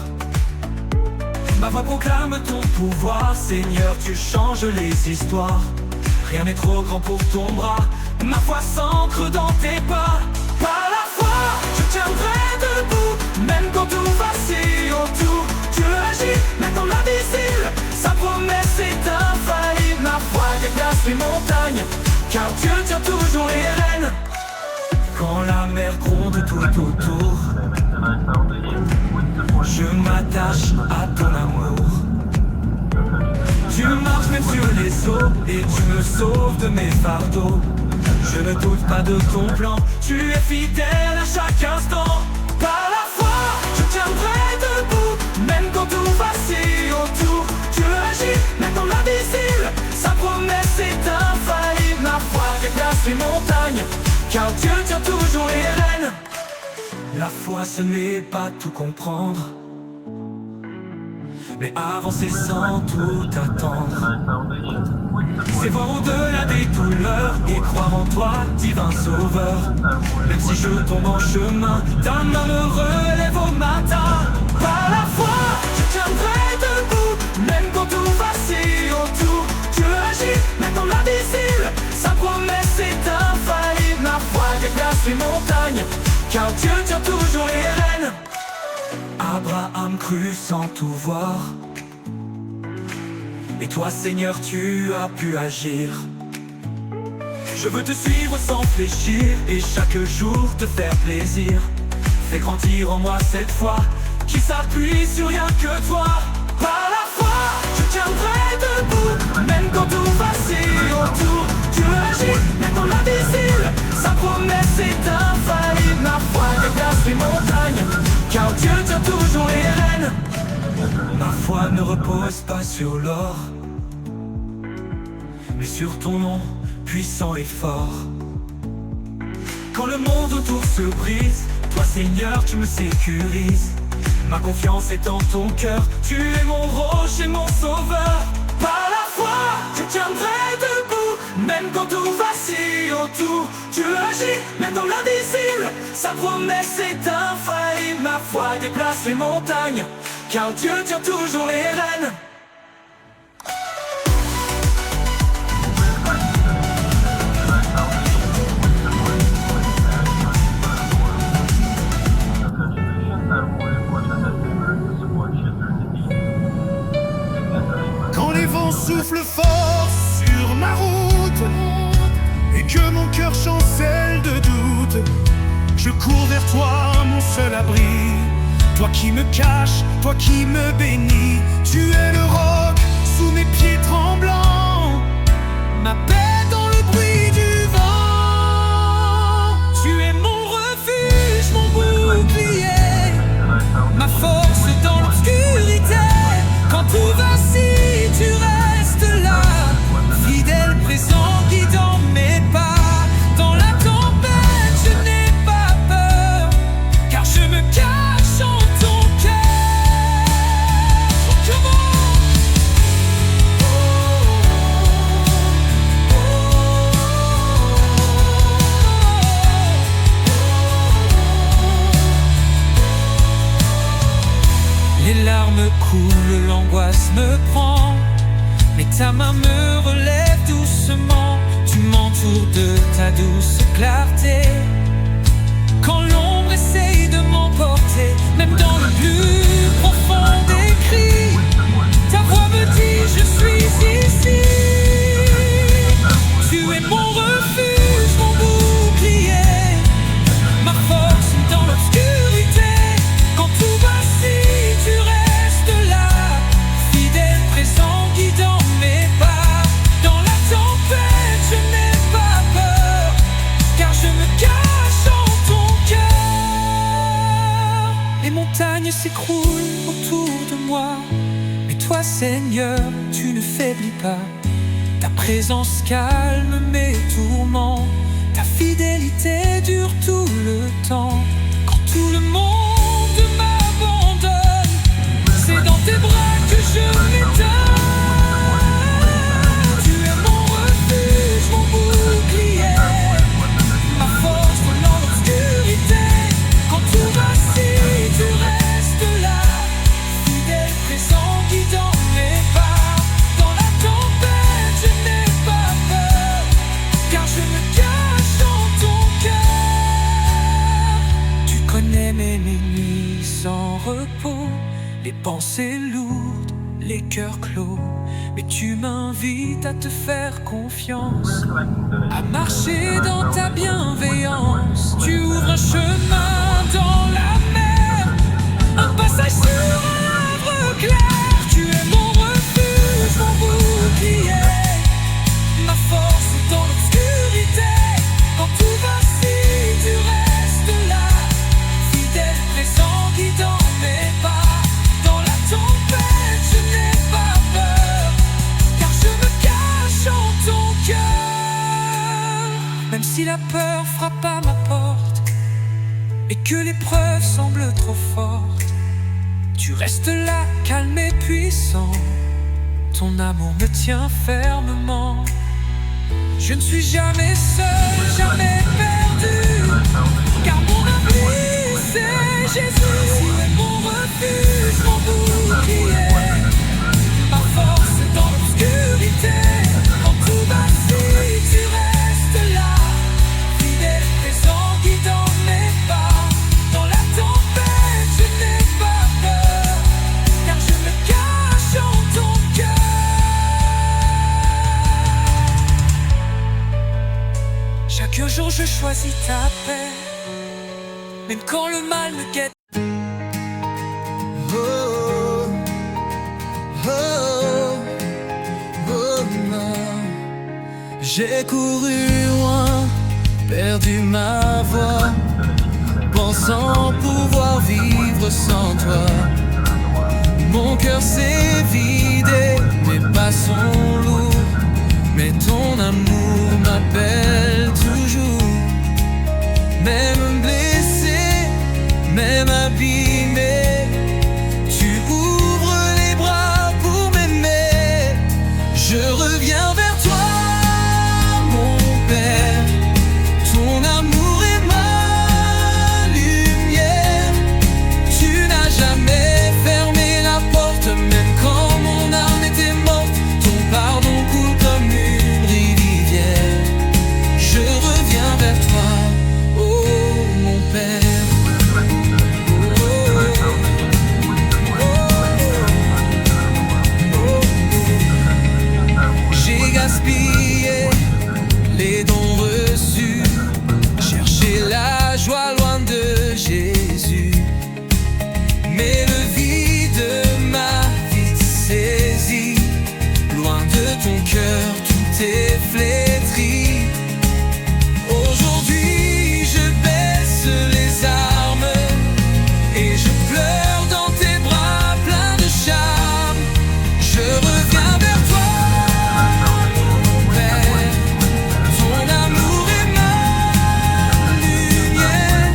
Ma voix proclame ton pouvoir, Seigneur, tu changes les histoires. Rien n'est trop grand pour ton bras, ma foi s'ancre dans tes pas. Par la foi, je tiendrai debout, même quand tout vacille autour. Tu agis, même dans l'invisible, sa promesse est infaillible. Ma foi déplace les montagnes, car Dieu tient toujours les rênes. Quand la mer gronde tout autour, je m'attache à ton amour. Tu marches même sur les eaux et tu me sauves de mes fardeaux. Je ne doute pas de ton plan, tu es fidèle à chaque instant. Par la foi, je tiendrai debout, même quand tout vacille autour. Tu agis, même dans l'invisible, sa promesse est infaillible. Ma foi déplace les montagnes, car Dieu tient toujours les rênes. La foi ce n'est pas tout comprendre, mais avancer sans tout attendre. C'est voir au-delà des douleurs et croire en toi, divin sauveur. Même si je tombe en chemin, ta main me relève au matin. Par la foi, je tiendrai debout, même quand tout vacille autour. Tu agis, même dans l'invisible, sa promesse est infaillible. Ma foi déplace les montagnes, car Dieu tient toujours les rênes. Abraham crut sans tout voir, et toi Seigneur tu as pu agir. Je veux te suivre sans fléchir, et chaque jour te faire plaisir. Fais grandir en moi cette foi, qui s'appuie sur rien que toi. Par la foi, je tiendrai debout, même quand tout vacille autour. Tu agis, même dans l'invisible, sa promesse est infaillible. Ma foi déplace les montagnes, car Dieu tient toujours les rênes. Ma foi ne repose pas sur l'or, mais sur ton nom puissant et fort. Quand le monde autour se brise, toi Seigneur tu me sécurises. Ma confiance est en ton cœur, tu es mon rocher, mon sauveur. Par la foi, je tiendrai debout, même quand tout vacille autour. Tu agis, même dans l'invisible, sa promesse est infaillible. Ma foi déplace les montagnes, car Dieu tient toujours les rênes. Quand les vents soufflent fort sur ma route et que mon cœur chancelle de doute, je cours vers toi, mon seul abri. Toi qui me caches, toi qui me bénis, tu es le roc sous mes pieds tremblants, ma paix dans le bruit du vent. Tu es mon refuge, mon bouclier, ma force dans l'obscurité. Quand tout vacille, tu restes là, fidèle, présent, guidant mes pas. Dans la tempête, je n'ai pas peur, car je me cache en ton cœur. Les larmes coulent, l'angoisse me prend, mais ta main me relève doucement. Tu m'entoures de ta douce clarté. Quand l'ombre essaye de m'emporter, même dans le plus profond des cris, ta voix me dit je suis ici. Tu es mon refuge, mon bouclier, ma force dans l'obscurité. Quand tout vacille, tu restes là, fidèle, présent, guidant mes pas. Dans la tempête, je n'ai pas peur, car je me cache en ton cœur. Les montagnes s'écroulent autour de moi, mais toi Seigneur, tu ne faiblis pas. Ta présence calme mes tourments, ta fidélité dure tout le temps. Quand tout le monde m'abandonne, c'est dans tes bras que je m'éteins. Tu es mon refuge, mon bouclier, ma force dans l'obscurité. Quand tout vacille, je me cache dans ton cœur. Tu connais mes nuits sans repos, les pensées lourdes, les cœurs clos. Mais tu m'invites à te faire confiance, à marcher dans ta bienveillance. Tu ouvres un chemin dans la mer, un passage sur un havre clair. Tu es mon refuge, mon bouclier, ma force dans l'obscurité. Quand tout vacille, tu restes là, fidèle, présent, guidant mes pas. Dans la tempête, je n'ai pas peur, car je me cache en ton cœur. Même si la peur frappe à ma porte et que l'épreuve semble trop forte, tu restes là, calme et puissant. Ton amour me tient fermement. Je ne suis jamais seul, jamais perdu, car mon abri, c'est Jésus. Tu es mon refuge, mon bouclier, ma force dans l'obscurité. Quand tout vacille, tu restes là, fidèle, présent, guidant mes pas. Dans la tempête, je n'ai pas peur, car je me cache en ton cœur. Chaque jour je choisis ta paix, même quand le mal me guette. Oh, oh, oh, non. J'ai couru loin, perdu ma voie, pensant pouvoir vivre sans toi. Mon cœur s'est vidé, mes pas sont lourds, mais ton amour m'appelle toujours. Même blessé, même abîmé, tu ouvres les bras pour m'aimer. Je reviens vers toi, mon Père. Ton amour est ma lumière. Tu n'as jamais fermé la porte, même quand mon âme était morte. Ton pardon coule comme une rivière. Je reviens vers toi, oh mon Père. J'ai gaspillé les dons reçus, cherché la joie loin de Jésus. Mais le vide m'a vite saisi, loin de ton cœur tout est flétri. Aujourd'hui je baisse les armes et je pleure dans tes bras pleins de charme. Je reviens vers toi, mon Père. Ton amour est ma lumière.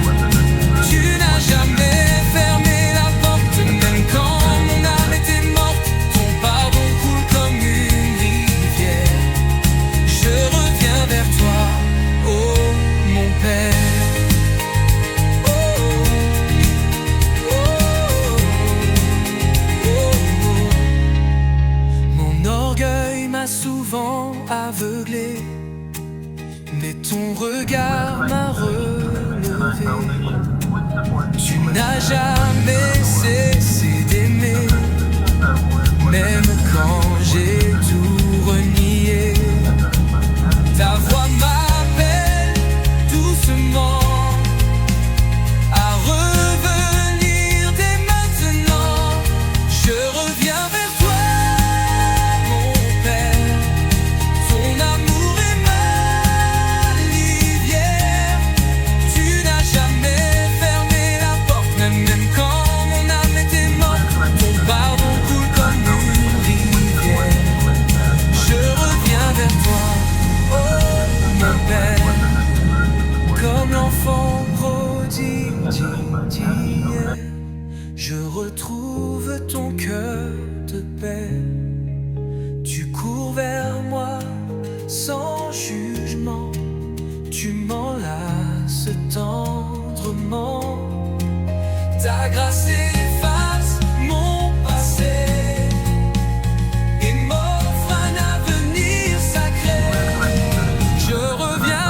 Tu n'as jamais fermé la porte, même quand mon âme était morte. Ton pardon coule comme une rivière. Je reviens vers toi, oh mon Père. Oh, oh, oh, oh. Mon orgueil m'a souvent aveuglé, mais ton regard m'a relevé. Tu n'as jamais cessé d'aimer, même quand j'ai tout renié. Ta voix m'appelle doucement à revenir dès maintenant. Je reviens vers toi, mon Père. Ton amour est ma rivière. Tu n'as jamais fermé la porte, même quand mon âme était morte. Ton pardon coule comme une rivière. Je reviens vers toi, oh mon Père. Comme l'enfant prodigue d'hier, je retrouve ton cœur de paix. Tu cours vers moi sans jugement, tu m'enlaces tendrement. Ta grâce efface mon passé et m'offre un avenir sacré. Je reviens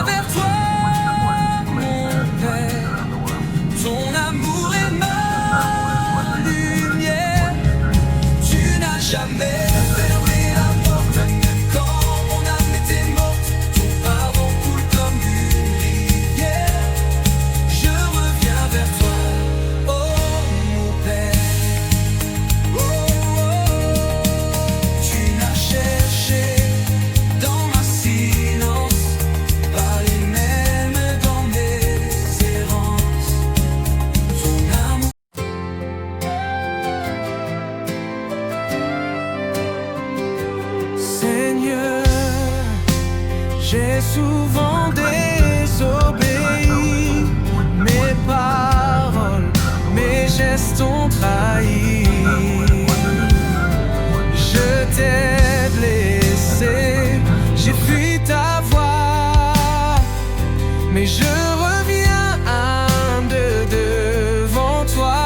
souvent désobéi. Mes paroles, mes gestes ont trahi. Je t'ai blessé, j'ai fui ta voix, mais je reviens devant toi.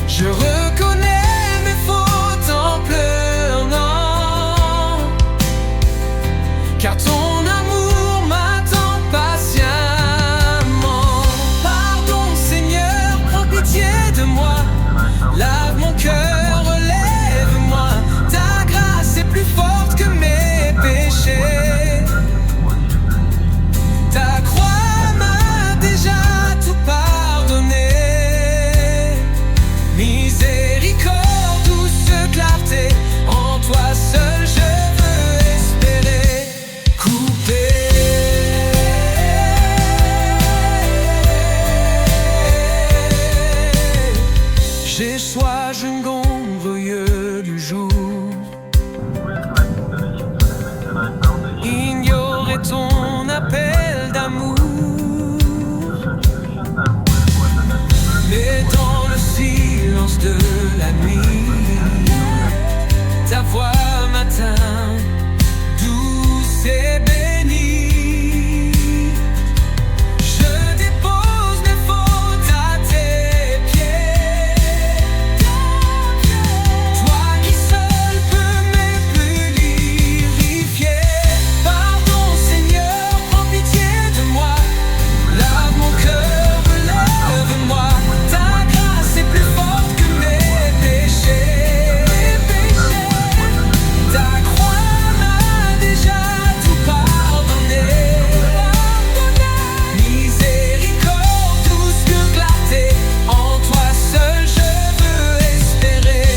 Je reconnais mes fautes en pleurant, car ton amour m'attend patiemment. Pardon Seigneur, prends pitié de moi, lave mon cœur, relève-moi. Ta grâce est plus forte que mes péchés. Ta croix m'a déjà tout pardonné. Miséricorde, douce clarté, en toi seul je veux espérer. Coupé, j'ai soif d'un glorieux du jour. Ignorer ton appel d'amour, mais dans le silence de la nuit, ta voix m'atteint, douce et bénie. Je dépose mes fautes à tes pieds, toi qui seul peux me purifier. Pardon Seigneur, prends pitié de moi, lave mon cœur, relève-moi. Ta grâce est plus forte que mes péchés. Ta croix m'a déjà tout pardonné. Miséricorde, douce clarté, en toi seul je veux espérer.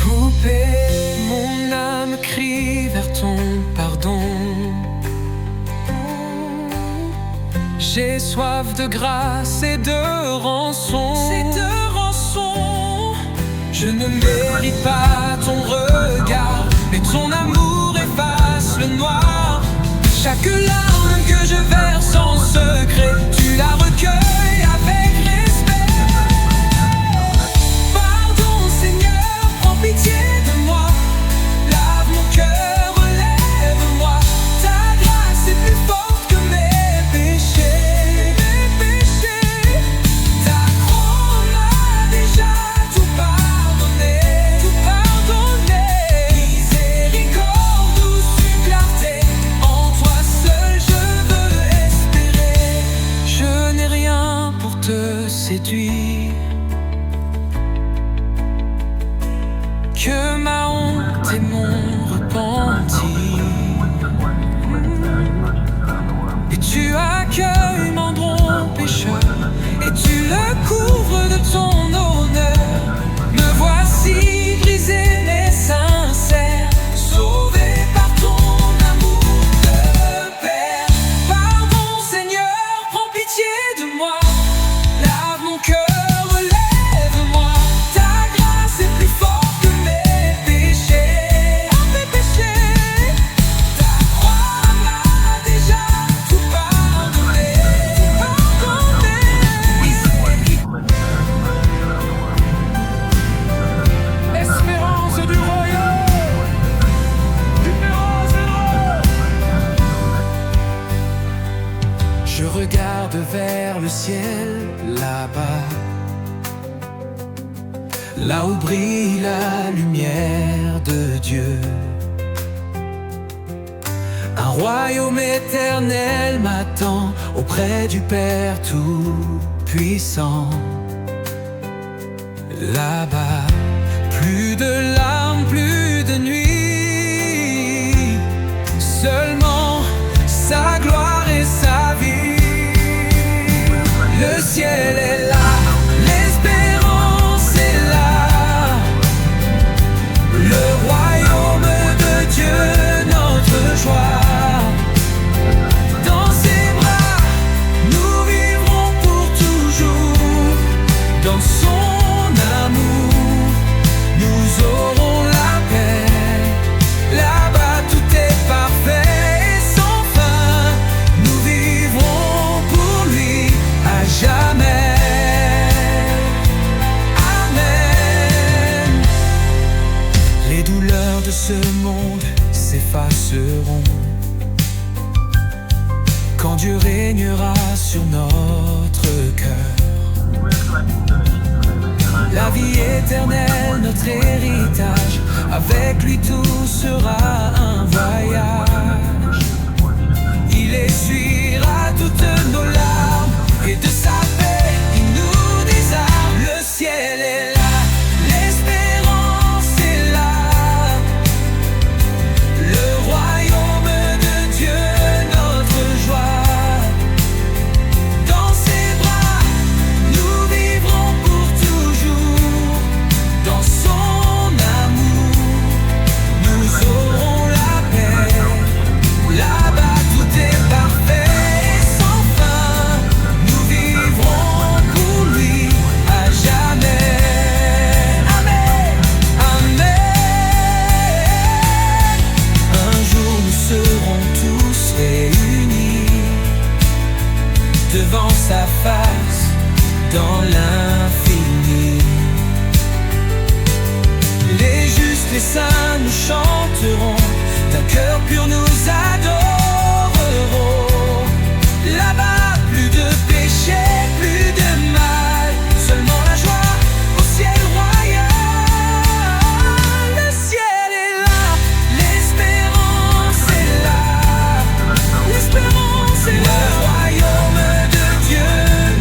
Coupé, mon âme crie vers ton pardon. J'ai soif de grâce et de rançon. Je ne mérite pas ton regard, mais ton amour efface le noir. Chaque larme que je verse en secret, tu la recueilles avec respect. Pardon Seigneur, prends pitié de moi, lave mon cœur, relève-moi. Ta grâce est plus forte que mes péchés. Ta croix m'a déjà tout pardonné. Miséricorde, douce clarté, en toi seul je veux espérer. Je n'ai rien pour te séduire, que ma honte et mon repentir. Et tu accueilles mon bon pécheur, et tu le couvres de ton honneur. Me voici brisé mais sincère, sauvé par ton amour de Père. Pardon Seigneur, prends pitié de moi, lave mon cœur, relève-moi. Ta grâce est plus forte que mes péchés. Ta croix m'a déjà tout pardonné. Espérance du royaume, je regarde vers le ciel là-bas, là où brille la lumière de Dieu. Un royaume éternel m'attend auprès du Père Tout-Puissant. Là-bas, plus de larmes, plus de nuit, seulement sa gloire et sa vie. Le ciel est là, l'espérance est là, le royaume de Dieu, notre joie. Dans ses bras, nous vivrons pour toujours. Dans son amour, nous aurons Dieu régnera sur notre cœur. La vie éternelle, notre héritage, avec lui tout sera un voyage. Il essuiera toutes nos larmes et de sa paix il nous désarme. Le ciel est là, l'espérance est là, le royaume de Dieu notre joie. Dans ses bras nous vivrons pour toujours, dans son amour nous aurons la paix. Là-bas tout est parfait et sans fin, nous vivrons pour lui à jamais. Amen, amen. Un jour nous serons tous réunis devant sa face dans l'infini. Les justes, les saints nous chanteront, d'un cœur pur nous adorerons. Là-bas, plus de péché, plus de mal, seulement la joie au ciel royal. Le ciel est là, l'espérance est là, l'espérance est là. Le royaume de Dieu,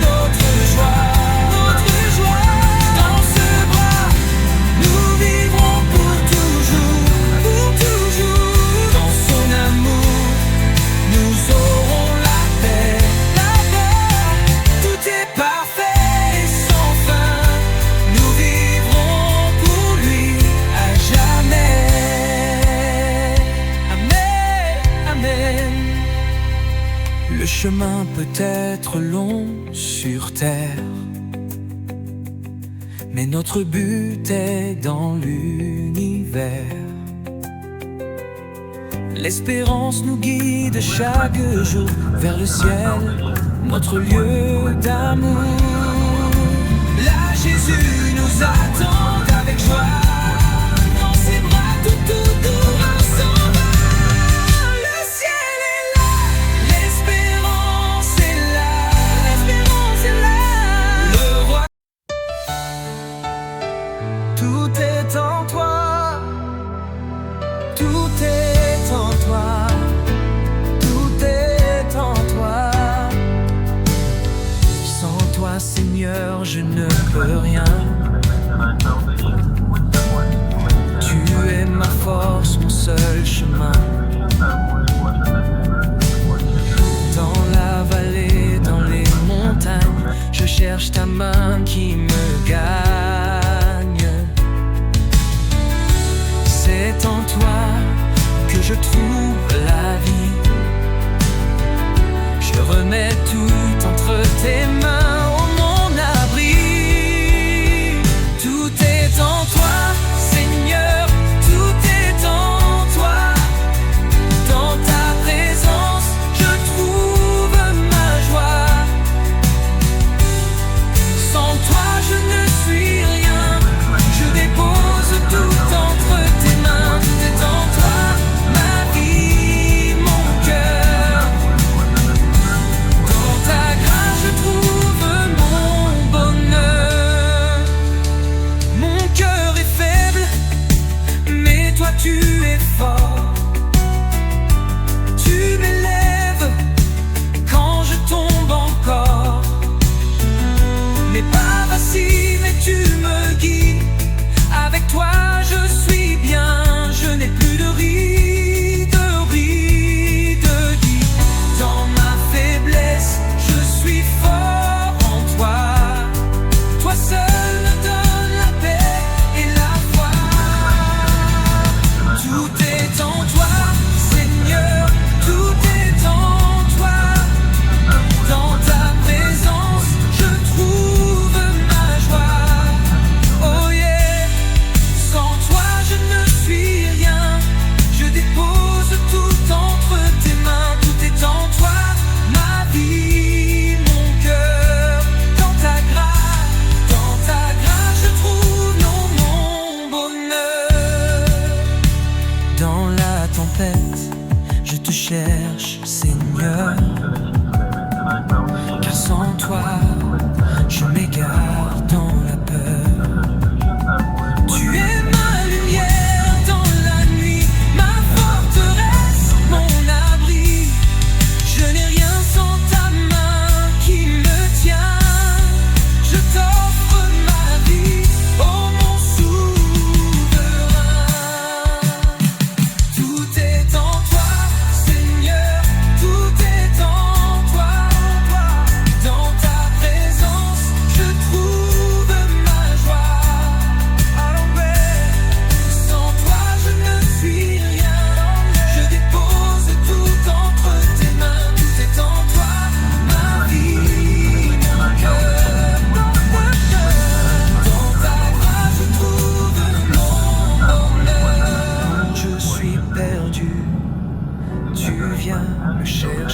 notre joie, notre joie. Dans ce bras, nous vivrons pour toujours, pour toujours. Dans son amour, nous aurons la paix, la paix. Tout est parfait et sans fin, nous vivrons pour lui à jamais. Amen, amen. Le chemin peut être long sur terre, mais notre but est dans l'univers. L'espérance nous guide chaque jour vers le ciel, notre lieu d'amour. Là Jésus nous attend avec joie, dans ses bras tout s'en va. Le ciel est là, l'espérance est là, l'espérance est là. Le roi, tout est en toi, tout est en toi, tout est en toi. Sans toi, Seigneur, je ne peux rien. Tu es ma force, mon seul chemin. Dans la vallée, dans les montagnes, je cherche ta main qui me gagne. C'est en toi que je trouve la vie. Je remets tout entre tes mains, oh mon abri. Tout est en toi, Seigneur, tout est en toi. Dans ta présence, je trouve ma joie. Sans toi, je ne suis rien. Je dépose tout entre tes mains. Tout est en toi, ma vie, mon cœur. Dans ta grâce, je trouve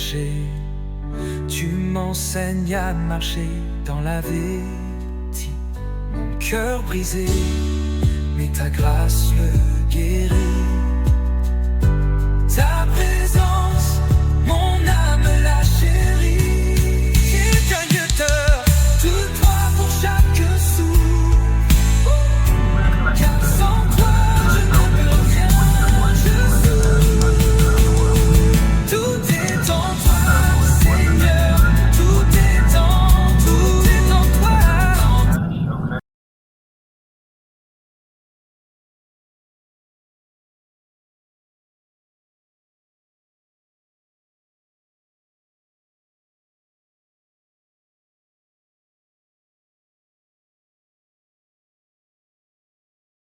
caché. Tu m'enseignes à marcher dans la vérité. Mon cœur brisé, mais ta grâce le guérit. Ta paix